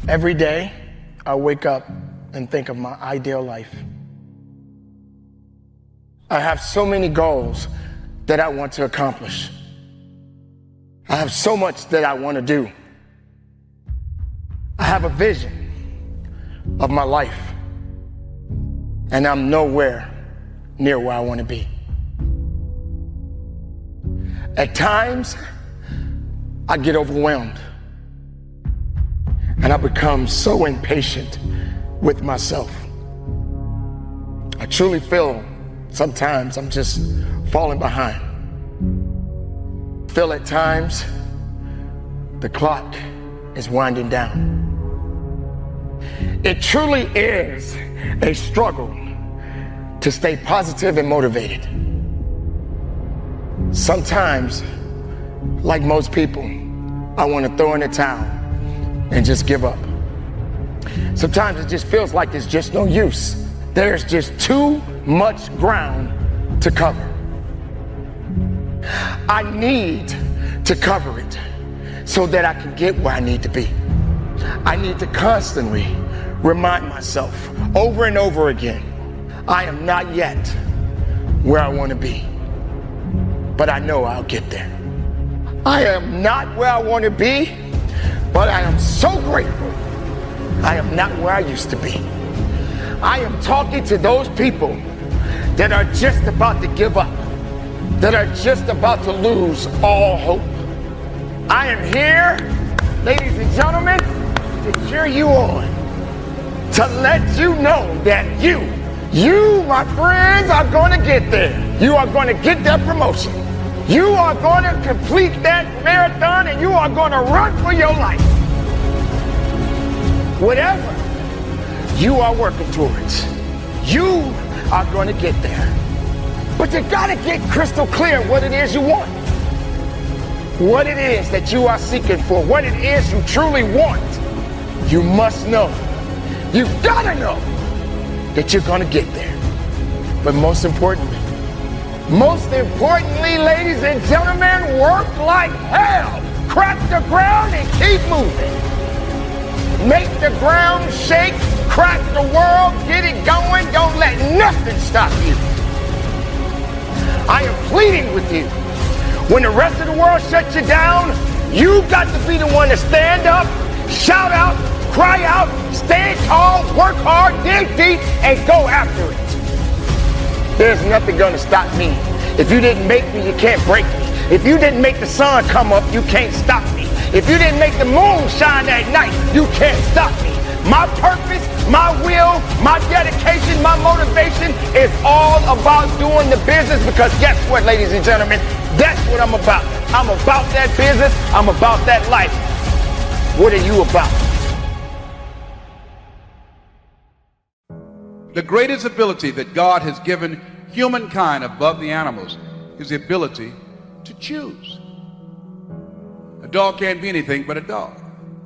Every day, I wake up and think of my ideal life. I have so many goals that I want to accomplish. I have so much that I want to do. I have a vision of my life, and I'm nowhere near where I want to be. At times, I get overwhelmed, and I become so impatient with myself. I truly feel sometimes I'm just falling behind. I feel at times the clock is winding down. It truly is a struggle to stay positive and motivated. Sometimes, like most people, I want to throw in the towel and just give up. Sometimes it just feels like there's just no use. There's just too much ground to cover. I need to cover it so that I can get where I need to be. I need to constantly remind myself over and over again, I am not yet where I want to be, but I know I'll get there. I am not where I want to be, but I am so grateful I am not where I used to be. I am talking to those people that are just about to give up, that are just about to lose all hope. I am here, ladies and gentlemen, to cheer you on, to let you know that you, my friends, are going to get there. You are going to get that promotion. You are going to complete that marathon, and you are going to run for your life. Whatever you are working towards, you are going to get there. But you got to get crystal clear what it is you want, what it is that you are seeking for, what it is you truly want. You must know, you've got to know that you're going to get there. But most importantly, ladies and gentlemen, work like hell. Crack the ground and keep moving. Make the ground shake, crack the world, get it going. Don't let nothing stop you. I am pleading with you. When the rest of the world shuts you down, you got to be the one to stand up, shout out, cry out, stand tall, work hard, dig deep, and go after it. There's nothing gonna stop me. If you didn't make me, you can't break me. If you didn't make the sun come up, you can't stop me. If you didn't make the moon shine at night, you can't stop me. My purpose, my will, my dedication, my motivation is all about doing the business, because guess what, ladies and gentlemen? That's what I'm about. I'm about that business. I'm about that life. What are you about? The greatest ability that God has given humankind above the animals is the ability to choose. A dog can't be anything but a dog.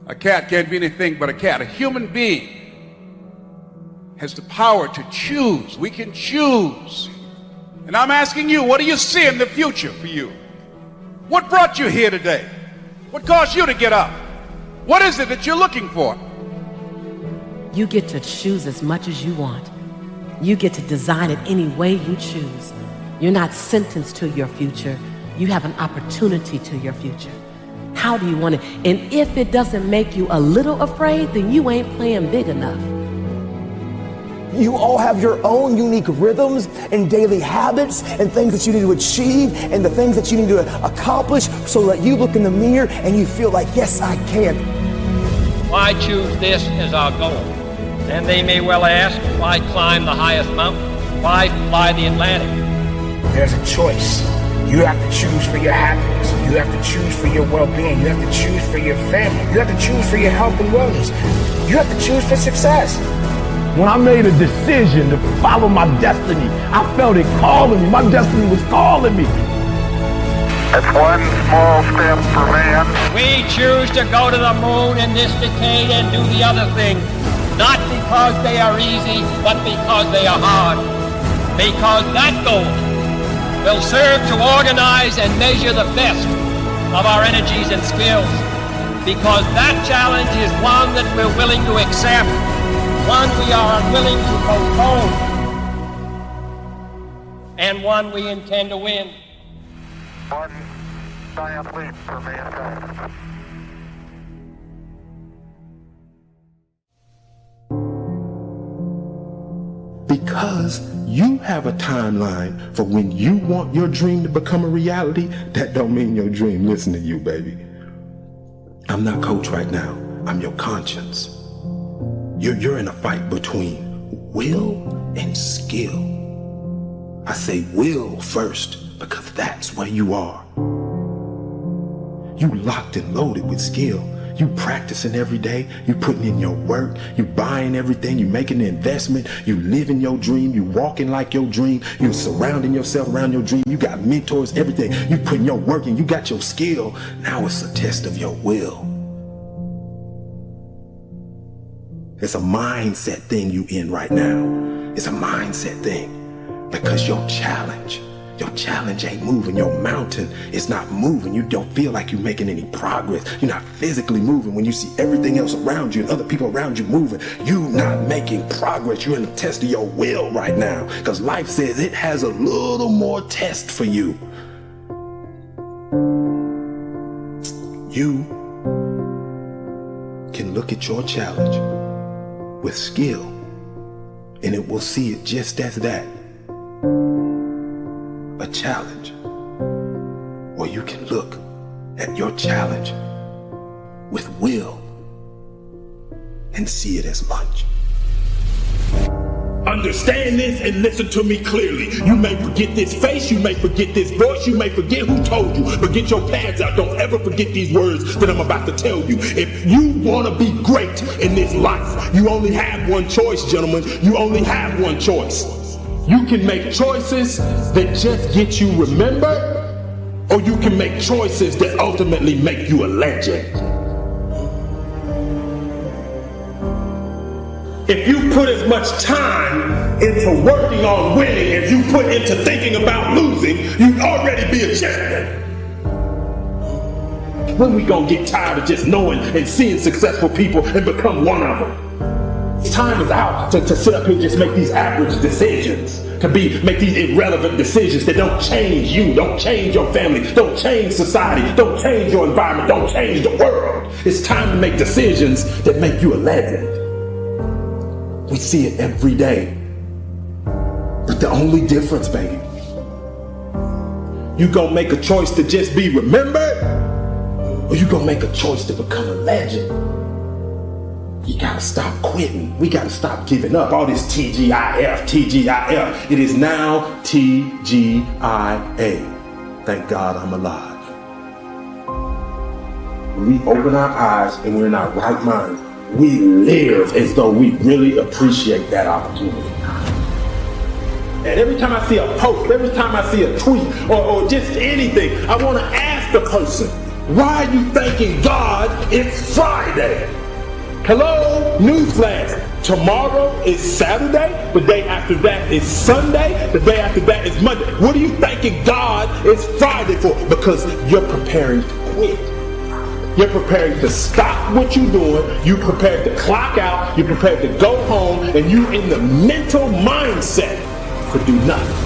A cat can't be anything but a cat. A human being has the power to choose. We can choose. And I'm asking you, what do you see in the future for you? What brought you here today? What caused you to get up? What is it that you're looking for? You get to choose as much as you want. You get to design it any way you choose. You're not sentenced to your future. You have an opportunity to your future. How do you want it? And if it doesn't make you a little afraid, then you ain't playing big enough. You all have your own unique rhythms and daily habits and things that you need to achieve and the things that you need to accomplish, so that you look in the mirror and you feel like, yes, I can. Why choose this as our goal? And they may well ask, why climb the highest mountain? Why fly the Atlantic? There's a choice. You have to choose for your happiness. You have to choose for your well-being. You have to choose for your family. You have to choose for your health and wellness. You have to choose for success. When I made a decision to follow my destiny, I felt it calling me. My destiny was calling me. It's one small step for man. We choose to go to the moon in this decade and do the other thing, not because they are easy, but because they are hard. Because that goal will serve to organize and measure the best of our energies and skills. because that challenge is one that we're willing to accept, one we are unwilling to postpone, and one we intend to win. One giant leap for mankind. Because you have a timeline for when you want your dream to become a reality, that don't mean your dream listen to you, baby. I'm not coach right now. I'm your conscience. You're in a fight between will and skill. I say will first because that's where you are. You locked and loaded with skill. You practicing every day, you putting in your work, you buying everything, you making the investment, you living your dream, you walking like your dream, you surrounding yourself around your dream, you got mentors, everything, you putting your work in, you got your skill. Now it's a test of your will. It's a mindset thing you in right now. It's a mindset thing because your challenge ain't moving. Your mountain is not moving. You don't feel like you're making any progress. You're not physically moving. When you see everything else around you and other people around you moving, you're not making progress. You're in a test of your will right now because life says it has a little more test for you. You can look at your challenge with skill and it will see it just as that. A challenge. Or you can look at your challenge with will and see it as much. Understand this and listen to me clearly. You may forget this face, you may forget this voice, you may forget who told you, but get your pads out. Don't ever forget these words that I'm about to tell you. If you want to be great in this life, you only have one choice, gentlemen. You only have one choice. You can make choices that just get you remembered, or you can make choices that ultimately make you a legend. If you put as much time into working on winning as you put into thinking about losing, you'd already be a champion. When we gonna get tired of just knowing and seeing successful people and become one of them? Time is out to sit up here and just make these average decisions, make these irrelevant decisions that don't change you, don't change your family, don't change society, don't change your environment, don't change the world. It's time to make decisions that make you a legend. We see it every day. But the only difference, baby, you gonna make a choice to just be remembered, or you gonna make a choice to become a legend. You gotta stop quitting. We gotta stop giving up. All this TGIF. It is now TGIA. Thank God I'm alive. When we open our eyes and we're in our right mind, we live as though we really appreciate that opportunity. And every time I see a post, every time I see a tweet, or just anything, I want to ask the person, why are you thanking God it's Friday? Hello, newsflash. Tomorrow is Saturday. The day after that is Sunday. The day after that is Monday. What are you thanking God it's Friday for? Because you're preparing to quit. You're preparing to stop what you're doing. You're prepared to clock out. You're prepared to go home. And you're in the mental mindset to do nothing.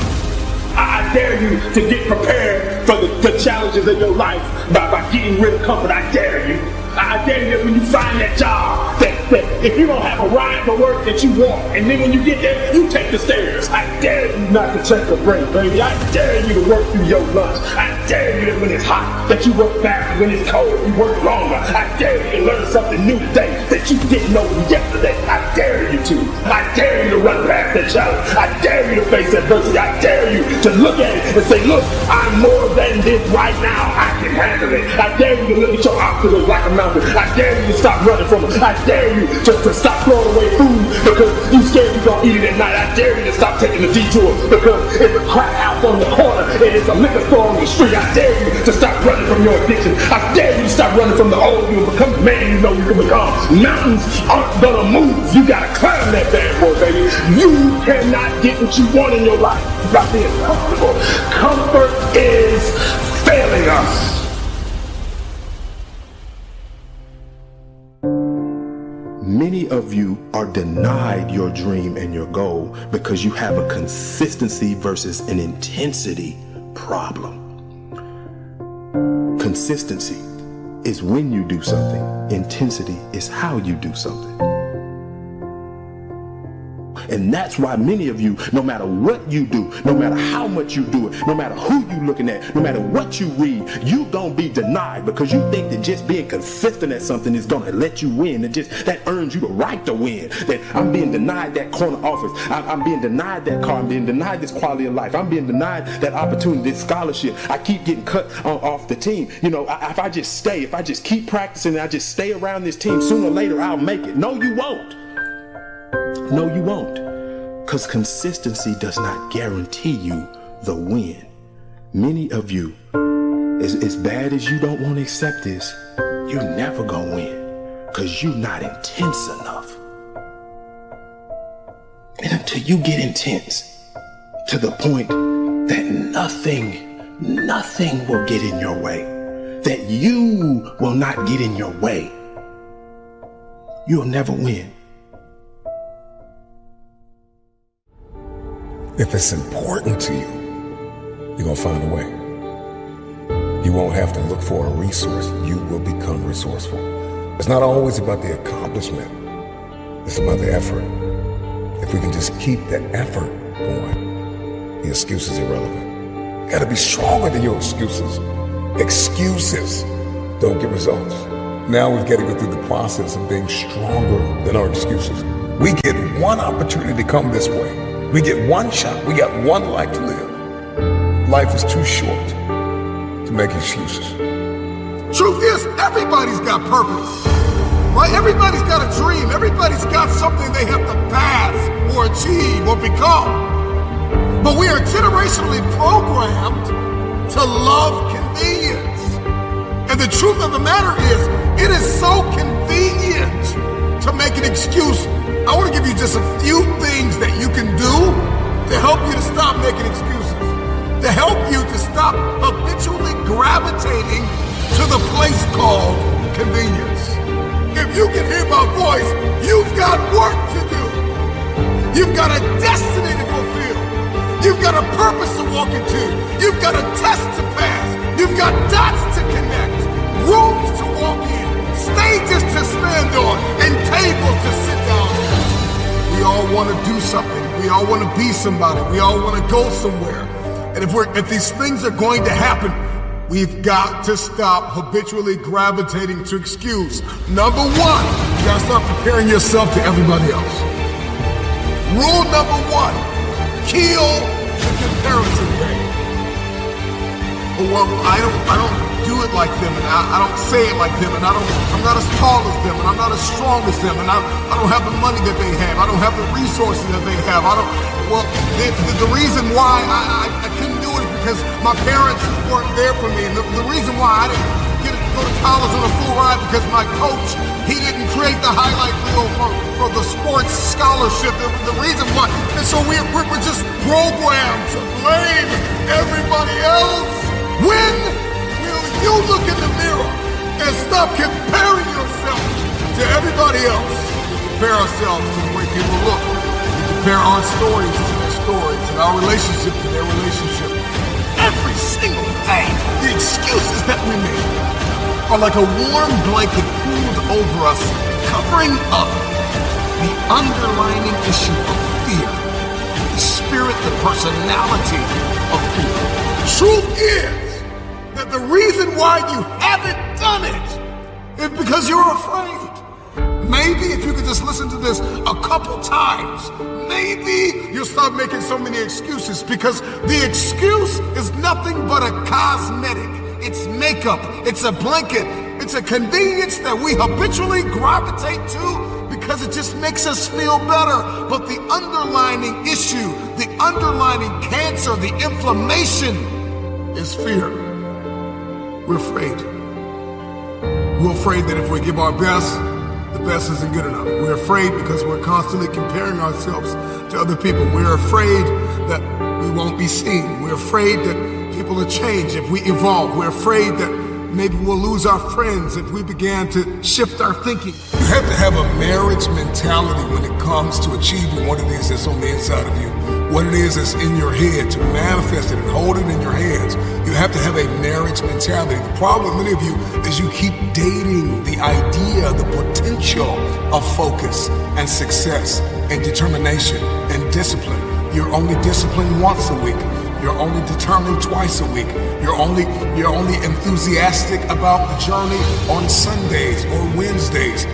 I dare you to get prepared for the challenges of your life by getting rid of comfort. I dare you. I dare you when you find that job that if you don't have a ride to work that you want, and then when you get there, you take the stairs. I dare you not to check the break, baby. I dare you to work through your lunch. I dare you that when it's hot, that you work faster. When it's cold, you work longer. I dare you to learn something new today that you didn't know yesterday. I dare you to. I dare you to run past that challenge. I dare you to face adversity. I dare you to look at it and say, look, I'm more than this right now. I can handle it. I dare you to look at your obstacles like a mountain. I dare you to stop running from it. I dare you to stop throwing away food because you scared you're going to eat it at night. I dare you to stop taking the detour because it's a crack house on the corner and it's a liquor store on the street. I dare you to stop running from your addiction. I dare you to stop running from the old you and become the man you know you can become. Mountains aren't going to move. You got to climb that bad boy, baby. You cannot get what you want in your life by being comfortable. Comfort is failing us. Many of you are denied your dream and your goal because you have a consistency versus an intensity problem. Consistency is when you do something. Intensity is how you do something. And that's why many of you, no matter what you do, no matter how much you do it, no matter who you looking at, no matter what you read, you gonna be denied because you think that just being consistent at something is gonna let you win. And just that earns you the right to win. That I'm being denied that corner office. I'm being denied that car. I'm being denied this quality of life. I'm being denied that opportunity, this scholarship. I keep getting cut off the team. You know, if I just keep practicing and I just stay around this team, sooner or later I'll make it. No, you won't. No, you won't. Because consistency does not guarantee you the win. Many of you, as bad as you don't want to accept this, you're never going to win because you're not intense enough. And until you get intense to the point that nothing will get in your way, that you will not get in your way, you'll never win. If it's important to you, you're going to find a way. You won't have to look for a resource. You will become resourceful. It's not always about the accomplishment. It's about the effort. If we can just keep that effort going, the excuse is irrelevant. You got to be stronger than your excuses. Excuses don't get results. Now we've got to go through the process of being stronger than our excuses. We get one opportunity to come this way. We get one shot. We got one life to live. Life is too short to make excuses. Truth is, everybody's got purpose, right? Everybody's got a dream. Everybody's got something they have to pass or achieve or become. But we are generationally programmed to love convenience. And the truth of the matter is, it is so convenient to make an excuse. I want to give you just a few things that you can do to help you to stop making excuses, to help you to stop habitually gravitating to the place called convenience. If you can hear my voice, you've got work to do. You've got a destiny to fulfill. You've got a purpose to walk into. You've got a test to pass. You've got dots to connect, rooms to walk in, stages to stand on, and tables to sit down at. We all want to do something. We all want to be somebody. We all want to go somewhere. And if these things are going to happen, we've got to stop habitually gravitating to excuse. Number one, you got to start comparing yourself to everybody else. Rule number one, kill the comparison game. Well, I don't do it like them, and I don't say it like them, and I'm not as tall as them, and I'm not as strong as them, and I don't have the money that they have. I don't have the resources that they have. The reason why I couldn't do it is because my parents weren't there for me, and the reason why I didn't get to go to college on a full ride because my coach, he didn't create the highlight reel for the sports scholarship. The reason why, and so we're just programmed to blame everybody else. When will you look in the mirror and stop comparing yourself to everybody else? Compare ourselves to the way people look. We compare our stories to their stories and our relationship to their relationship. Every single day, the excuses that we make are like a warm blanket pulled over us, covering up the underlying issue of fear, the spirit, the personality of fear. Truth is that the reason why you haven't done it is because you're afraid. Maybe if you could just listen to this a couple times, maybe you'll stop making so many excuses, because the excuse is nothing but a cosmetic. It's makeup, it's a blanket, it's a convenience that we habitually gravitate to because it just makes us feel better. But the underlying issue, the underlying cancer, the inflammation is fear. We're afraid. We're afraid that if we give our best, the best isn't good enough. We're afraid because we're constantly comparing ourselves to other people. We're afraid that we won't be seen. We're afraid that people will change if we evolve. We're afraid that maybe we'll lose our friends if we began to shift our thinking. have to have a marriage mentality when it comes to achieving what it is that's on the inside of you, what it is that's in your head, to manifest it and hold it in your hands. You have to have a marriage mentality. The problem with many of you is you keep dating the idea, the potential of focus and success and determination and discipline. You're only disciplined once a week. You're only determined twice a week. You're only enthusiastic about the journey on Sundays or Wednesdays.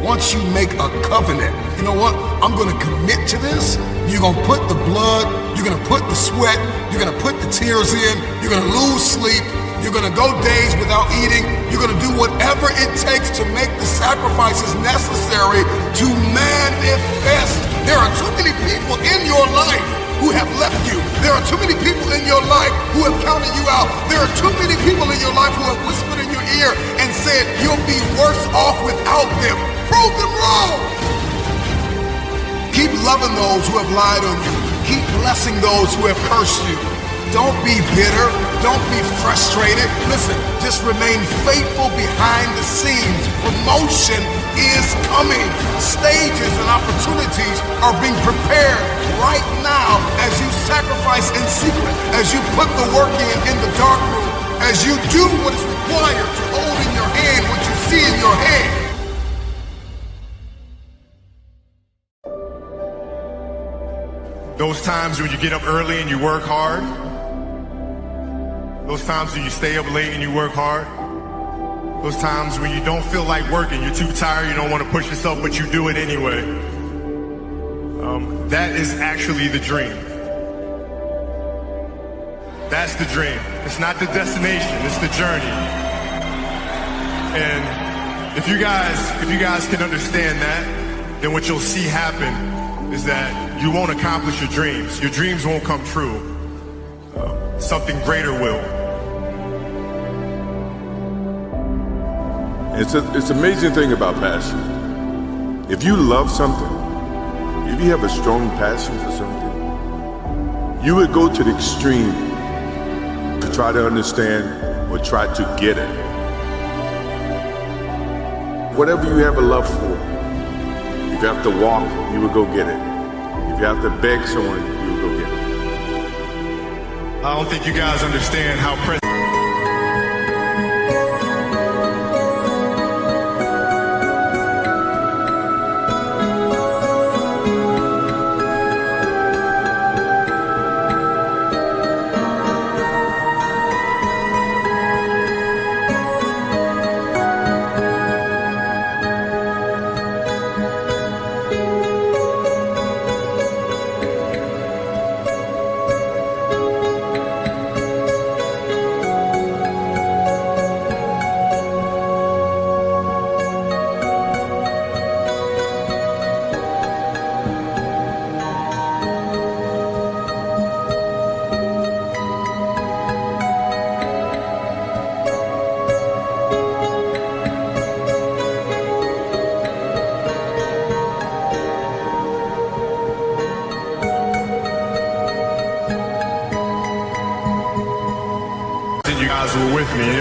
Once you make a covenant, you know what? I'm gonna commit to this. You're gonna put the blood, you're gonna put the sweat, you're gonna put the tears in, you're gonna lose sleep, you're gonna go days without eating, you're gonna do whatever it takes to make the sacrifices necessary to manifest. There are too many people in your life who have left you. There are too many people in your life who have counted you out. There are too many people in your life who have whispered in your ear and said you'll be worse off without them. Prove them wrong. Keep loving those who have lied on you. Keep blessing those who have cursed you. Don't be bitter. Don't be frustrated. Listen, just remain faithful behind the scenes. Promotion is coming. Stages and opportunities are being prepared right now as you sacrifice in secret, as you put the work in the dark room, as you do what is required to hold in your hand what you see in your hand. Those times when you get up early and you work hard. Those times when you stay up late and you work hard. Those times when you don't feel like working, you're too tired, you don't want to push yourself, but you do it anyway. That is actually the dream. That's the dream. It's not the destination, it's the journey. And if you guys can understand that, then what you'll see happen is that you won't accomplish your dreams. Your dreams won't come true. Something greater will. It's an amazing thing about passion. If you love something, if you have a strong passion for something, you would go to the extreme to try to understand or try to get it. Whatever you have a love for, if you have to walk, you would go get it. If you have to beg someone, you would go get it. I don't think you guys understand how present.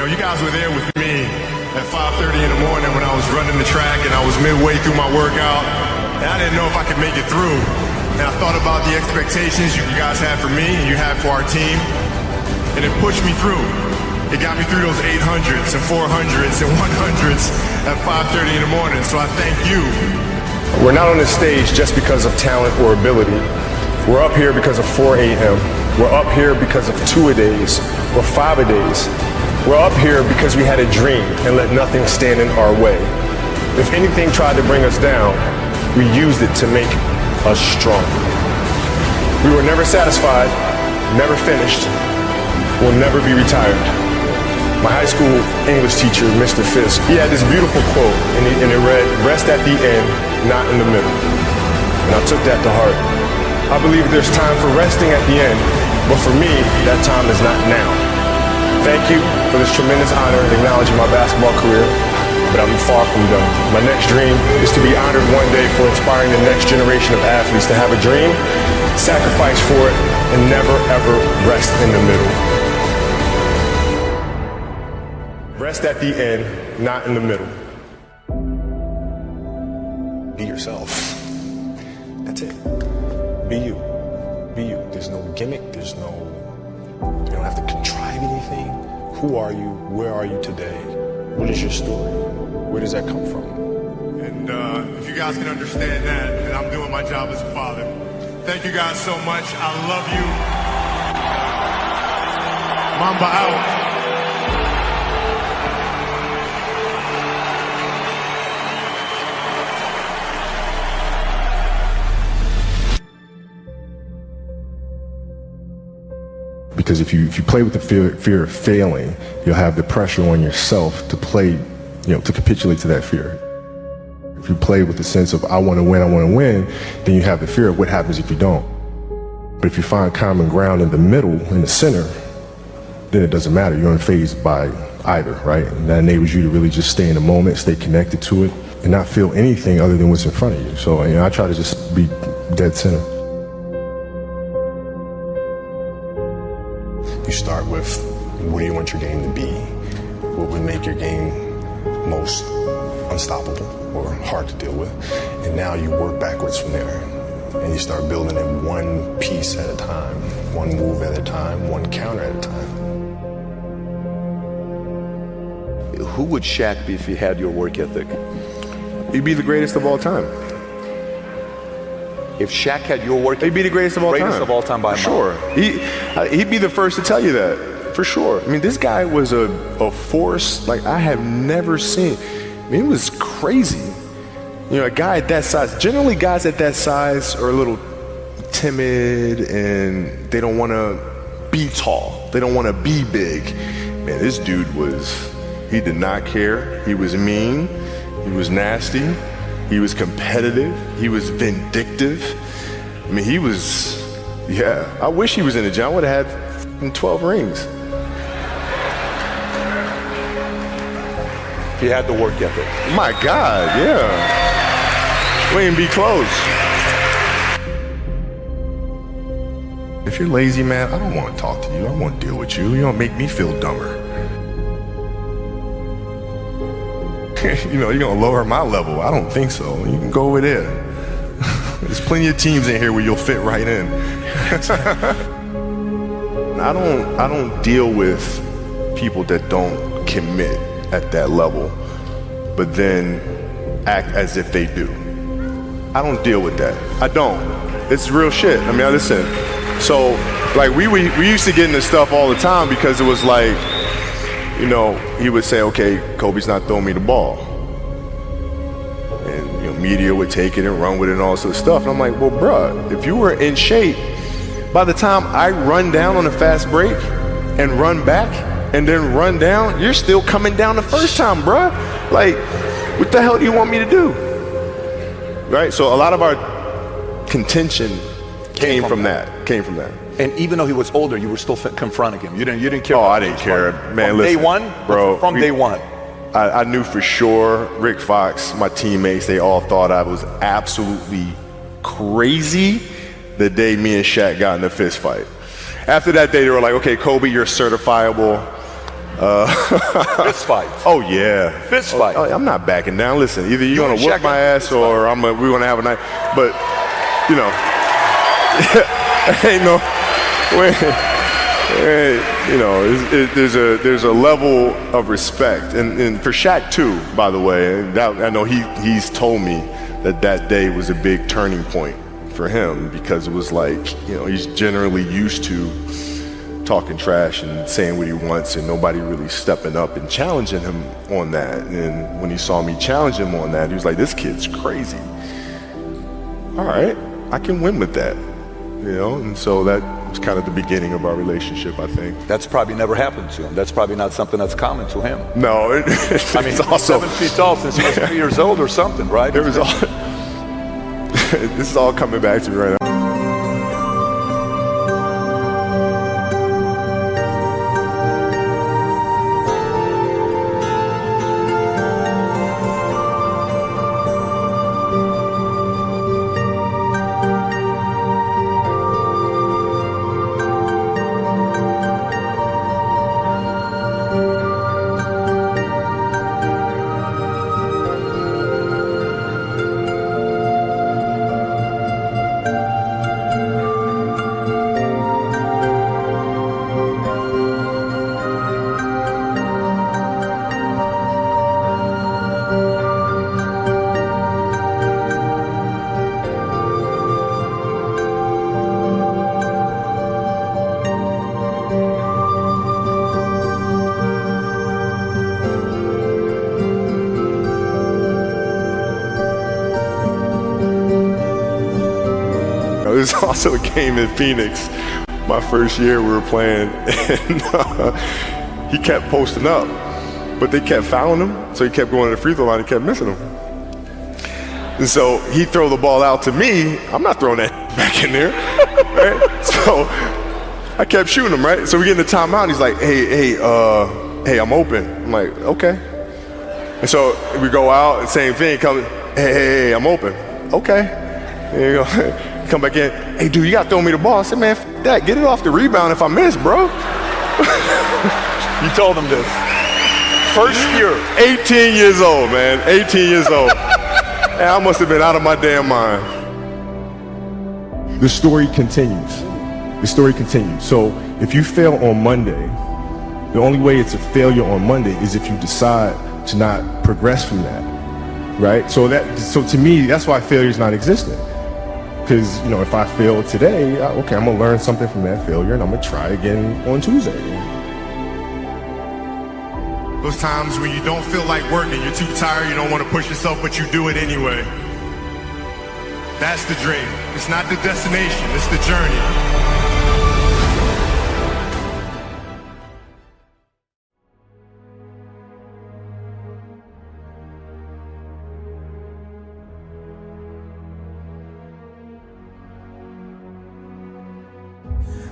You guys were there with me at 5:30 in the morning when I was running the track and I was midway through my workout and I didn't know if I could make it through. And I thought about the expectations you guys had for me and you had for our team, and it pushed me through. It got me through those 800s and 400s and 100s at 5:30 in the morning, so I thank you. We're not on this stage just because of talent or ability. We're up here because of 4 a.m. We're up here because of 2-a-days or 5-a-days. We're up here because we had a dream and let nothing stand in our way. If anything tried to bring us down, we used it to make us strong. We were never satisfied, never finished, will never be retired. My high school English teacher, Mr. Fisk, he had this beautiful quote, and it read, "Rest at the end, not in the middle." And I took that to heart. I believe there's time for resting at the end, but for me, that time is not now. Thank you for this tremendous honor in acknowledging my basketball career, but I'm far from done. My next dream is to be honored one day for inspiring the next generation of athletes to have a dream, sacrifice for it, and never ever rest in the middle. Rest at the end, not in the middle. be yourself. That's it. Be you. Be you. There's no gimmick. You don't have to contrive anything. Who are you? Where are you today? What is your story? Where does that come from? And if you guys can understand that, then I'm doing my job as a father. Thank you guys so much. I love you. Mamba out. Because if you play with the fear of failing, you'll have the pressure on yourself to play, to capitulate to that fear. If you play with the sense of I want to win, then you have the fear of what happens if you don't. But if you find common ground in the middle, in the center, then it doesn't matter. You're unfazed by either, right? And that enables you to really just stay in the moment, stay connected to it, and not feel anything other than what's in front of you. So I try to just be dead center. You start with, what do you want your game to be? What would make your game most unstoppable or hard to deal with? And now you work backwards from there. And you start building it one piece at a time, one move at a time, one counter at a time. Who would Shaq be if he had your work ethic? He'd be the greatest of all time. If Shaq had your work ethic, he'd be the greatest of all time. Greatest of all time by a mile. Sure. He'd be the first to tell you that, for sure. I mean, this guy was a force like I have never seen. I mean, it was crazy. A guy at that size, generally guys at that size are a little timid and they don't want to be tall. They don't want to be big. Man, this dude he did not care. He was mean. He was nasty. He was competitive. He was vindictive. I mean, I wish he was in the gym. I would have had 12 rings. If he had the work ethic. My God, yeah. We ain't be close. If you're lazy, man, I don't want to talk to you. I don't want to deal with you. You don't make me feel dumber. You're going to lower my level. I don't think so. You can go over there. There's plenty of teams in here where you'll fit right in. I don't deal with people that don't commit at that level, but then act as if they do. I don't deal with that. I don't. It's real shit. I mean, listen. So, like, we used to get into stuff all the time because it was like, he would say, okay, Kobe's not throwing me the ball. And, media would take it and run with it and all this other stuff. And I'm like, well, bruh, if you were in shape, by the time I run down on a fast break and run back and then run down, you're still coming down the first time, bruh. Like, what the hell do you want me to do? Right? So a lot of our contention came from that. And even though he was older, you were still confronting him. You didn't care. Oh, I didn't care, man. From listen, day one, bro. From day one, I knew for sure. Rick Fox, my teammates, they all thought I was absolutely crazy the day me and Shaq got in a fist fight. After that day, they were like, "Okay, Kobe, you're certifiable." Fist fight. Oh yeah, fist fight. Oh, I'm not backing down. Listen, either you're gonna whoop my ass or we're gonna have a night. But ain't no way. There's a level of respect, and for Shaq too, by the way. I know he's told me that day was a big turning point for him because it was like, he's generally used to talking trash and saying what he wants and nobody really stepping up and challenging him on that. And when he saw me challenge him on that, he was like, this kid's crazy. All right, I can win with that, and so that was kind of the beginning of our relationship, I think. That's probably never happened to him. That's probably not something that's common to him. No, it's also 7 feet tall since he was 3 years old or something, right? It was all. This is all coming back to me right now. was also a game in Phoenix. My first year we were playing, and he kept posting up, but they kept fouling him, so he kept going to the free throw line and kept missing them. And so he'd throw the ball out to me. I'm not throwing that back in there, right? So I kept shooting him, right? So we get in the timeout, and he's like, hey, I'm open. I'm like, okay. And so we go out, and same thing, hey, I'm open. Okay. There you go. Come back in, hey, dude, you got to throw me the ball. I said, man, f that, get it off the rebound if I miss, bro. You told him this. First year, 18 years old, man, 18 years old. And I must have been out of my damn mind. The story continues. The story continues. So if you fail on Monday, the only way it's a failure on Monday is if you decide to not progress from that, right? So to me, that's why failure is not existent. Because, you know, if I fail today, okay, I'm going to learn something from that failure and I'm going to try again on Tuesday. Those times when you don't feel like working, you're too tired, you don't want to push yourself, but you do it anyway. That's the dream. It's not the destination, it's the journey.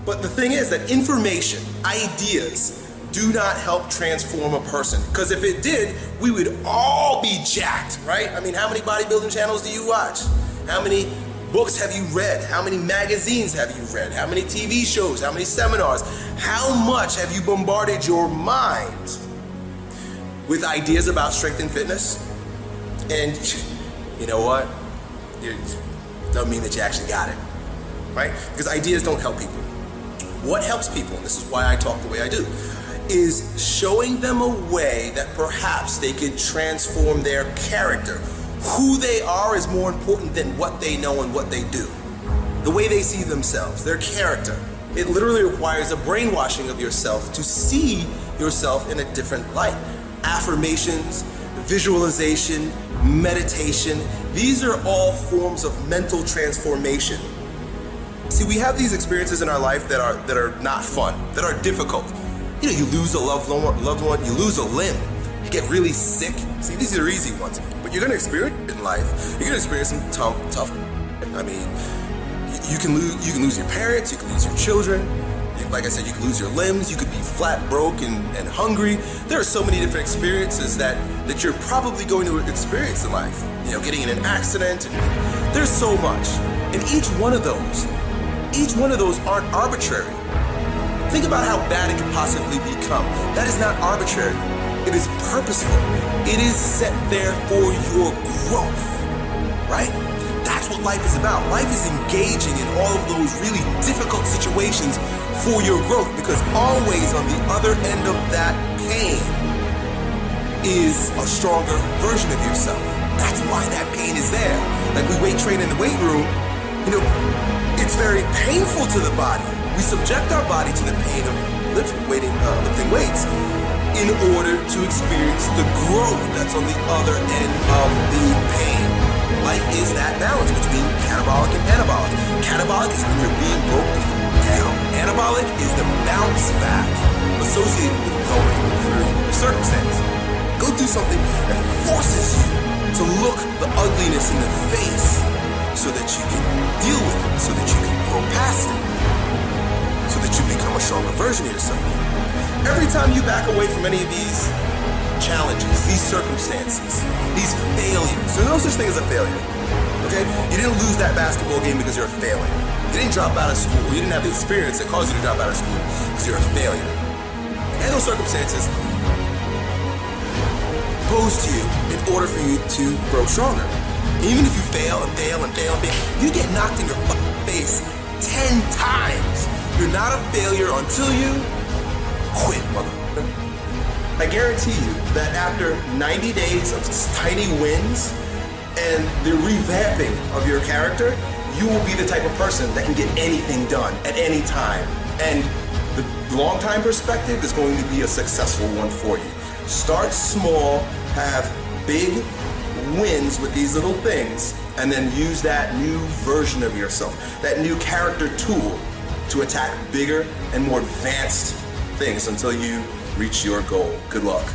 But the thing is that information, ideas, do not help transform a person. Because if it did, we would all be jacked, right? I mean, how many bodybuilding channels do you watch? How many books have you read? How many magazines have you read? How many TV shows? How many seminars? How much have you bombarded your mind with ideas about strength and fitness? And you know what? It doesn't mean that you actually got it, right? Because ideas don't help people. What helps people, and this is why I talk the way I do, is showing them a way that perhaps they could transform their character. Who they are is more important than what they know and what they do. The way they see themselves, their character. It literally requires a brainwashing of yourself to see yourself in a different light. Affirmations, visualization, meditation, these are all forms of mental transformation. See, we have these experiences in our life that are not fun, that are difficult. You know, you lose a loved one, you lose a limb, you get really sick. See, these are easy ones. But you're gonna experience it in life. You're gonna experience some tough. I mean, you can lose your parents, you can lose your children. Like I said, you can lose your limbs, you could be flat broke and hungry. There are so many different experiences that you're probably going to experience in life. You know, getting in an accident, and there's so much. And each one of those aren't arbitrary. Think about how bad it could possibly become. That is not arbitrary. It is purposeful. It is set there for your growth, right? That's what life is about. Life is engaging in all of those really difficult situations for your growth, because always on the other end of that pain is a stronger version of yourself. That's why that pain is there. Like we weight train in the weight room, you know, it's very painful to the body. We subject our body to the pain of lifting weights in order to experience the growth that's on the other end of the pain. Life is that balance between catabolic and anabolic. Catabolic is when you're being broken down. Anabolic is the bounce back associated with going through the circumstance. Go do something that forces you to look the ugliness in the face, so that you can deal with it, so that you can grow past it, so that you become a stronger version of yourself. Every time you back away from any of these challenges, these circumstances, these failures, there's no such thing as a failure, okay? You didn't lose that basketball game because you're a failure. You didn't drop out of school. You didn't have the experience that caused you to drop out of school because you're a failure. And those circumstances posed to you in order for you to grow stronger. Even if you fail and fail and fail and fail, you get knocked in your face 10 times. You're not a failure until you quit, motherfucker. I guarantee you that after 90 days of tiny wins and the revamping of your character, you will be the type of person that can get anything done at any time. And the long-time perspective is going to be a successful one for you. Start small, have big wins with these little things, and then use that new version of yourself, that new character tool to attack bigger and more advanced things until you reach your goal. Good luck.